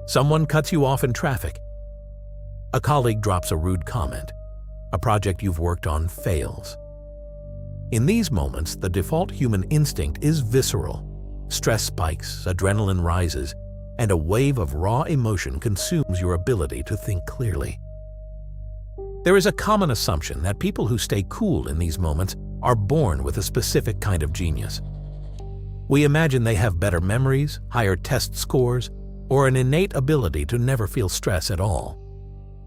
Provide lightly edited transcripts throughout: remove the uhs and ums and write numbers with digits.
Someone cuts you off in traffic. A colleague drops a rude comment. A project you've worked on fails. In these moments, the default human instinct is visceral. Stress spikes, adrenaline rises, and a wave of raw emotion consumes your ability to think clearly. There is a common assumption that people who stay cool in these moments are born with a specific kind of genius. We imagine they have better memories, higher test scores, or an innate ability to never feel stress at all.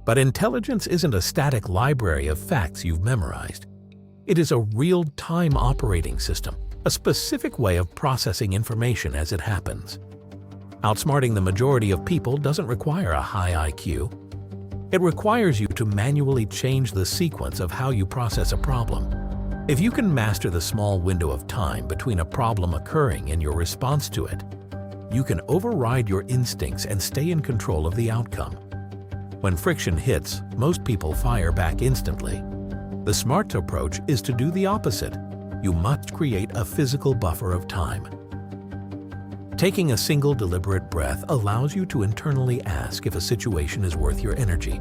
But intelligence isn't a static library of facts you've memorized. It is a real-time operating system, a specific way of processing information as it happens. Outsmarting the majority of people doesn't require a high IQ. It requires you to manually change the sequence of how you process a problem. If you can master the small window of time between a problem occurring and your response to it, you can override your instincts and stay in control of the outcome. When friction hits, most people fire back instantly. The smart approach is to do the opposite. You must create a physical buffer of time. Taking a single deliberate breath allows you to internally ask if a situation is worth your energy.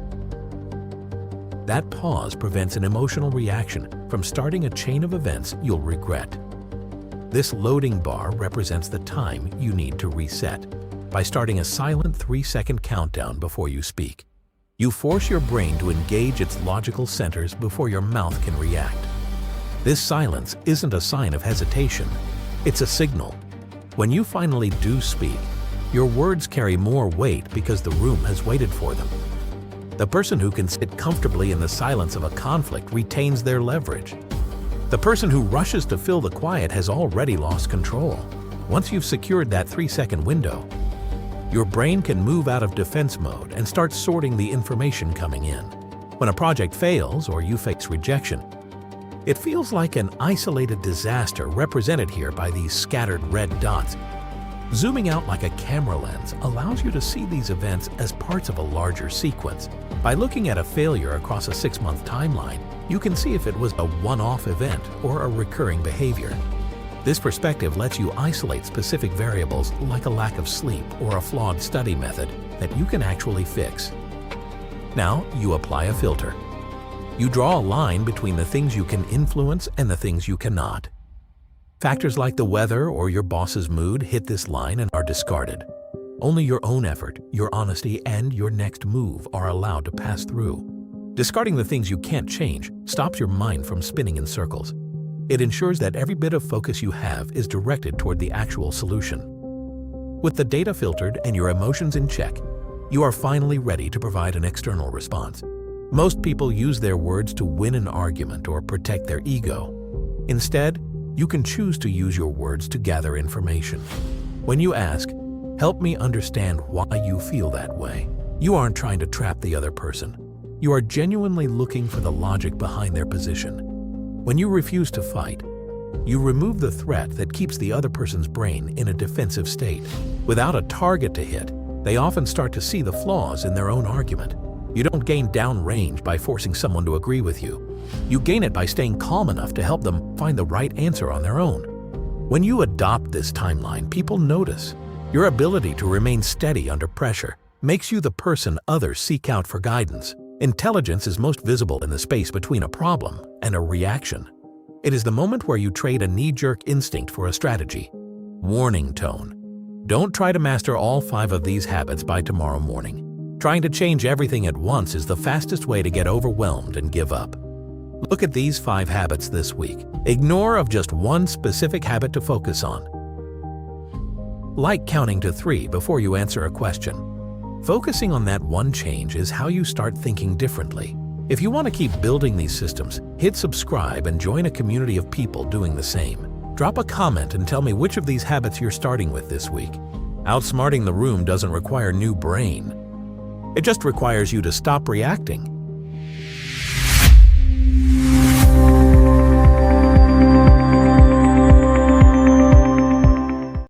That pause prevents an emotional reaction from starting a chain of events you'll regret. This loading bar represents the time you need to reset. By starting a silent 3-second countdown before you speak, you force your brain to engage its logical centers before your mouth can react. This silence isn't a sign of hesitation, it's a signal. When you finally do speak, your words carry more weight because the room has waited for them. The person who can sit comfortably in the silence of a conflict retains their leverage. The person who rushes to fill the quiet has already lost control. Once you've secured that 3-second window, your brain can move out of defense mode and start sorting the information coming in. When a project fails or you face rejection, it feels like an isolated disaster represented here by these scattered red dots. Zooming out like a camera lens allows you to see these events as parts of a larger sequence. By looking at a failure across a 6-month timeline, you can see if it was a one-off event or a recurring behavior. This perspective lets you isolate specific variables like a lack of sleep or a flawed study method that you can actually fix. Now you apply a filter. You draw a line between the things you can influence and the things you cannot. Factors like the weather or your boss's mood hit this line and are discarded. Only your own effort, your honesty, and your next move are allowed to pass through. Discarding the things you can't change stops your mind from spinning in circles. It ensures that every bit of focus you have is directed toward the actual solution. With the data filtered and your emotions in check, you are finally ready to provide an external response. Most people use their words to win an argument or protect their ego. Instead, you can choose to use your words to gather information. When you ask, "Help me understand why you feel that way," you aren't trying to trap the other person. You are genuinely looking for the logic behind their position. When you refuse to fight, you remove the threat that keeps the other person's brain in a defensive state. Without a target to hit, they often start to see the flaws in their own argument. You don't gain downrange by forcing someone to agree with you. You gain it by staying calm enough to help them find the right answer on their own. When you adopt this timeline, people notice. Your ability to remain steady under pressure makes you the person others seek out for guidance. Intelligence is most visible in the space between a problem and a reaction. It is the moment where you trade a knee-jerk instinct for a strategy. Warning tone. Don't try to master all 5 of these habits by tomorrow morning. Trying to change everything at once is the fastest way to get overwhelmed and give up. Look at these 5 habits this week. Ignore of just one specific habit to focus on. Like counting to 3 before you answer a question. Focusing on that one change is how you start thinking differently. If you want to keep building these systems, hit subscribe and join a community of people doing the same. Drop a comment and tell me which of these habits you're starting with this week. Outsmarting the room doesn't require new brain. It just requires you to stop reacting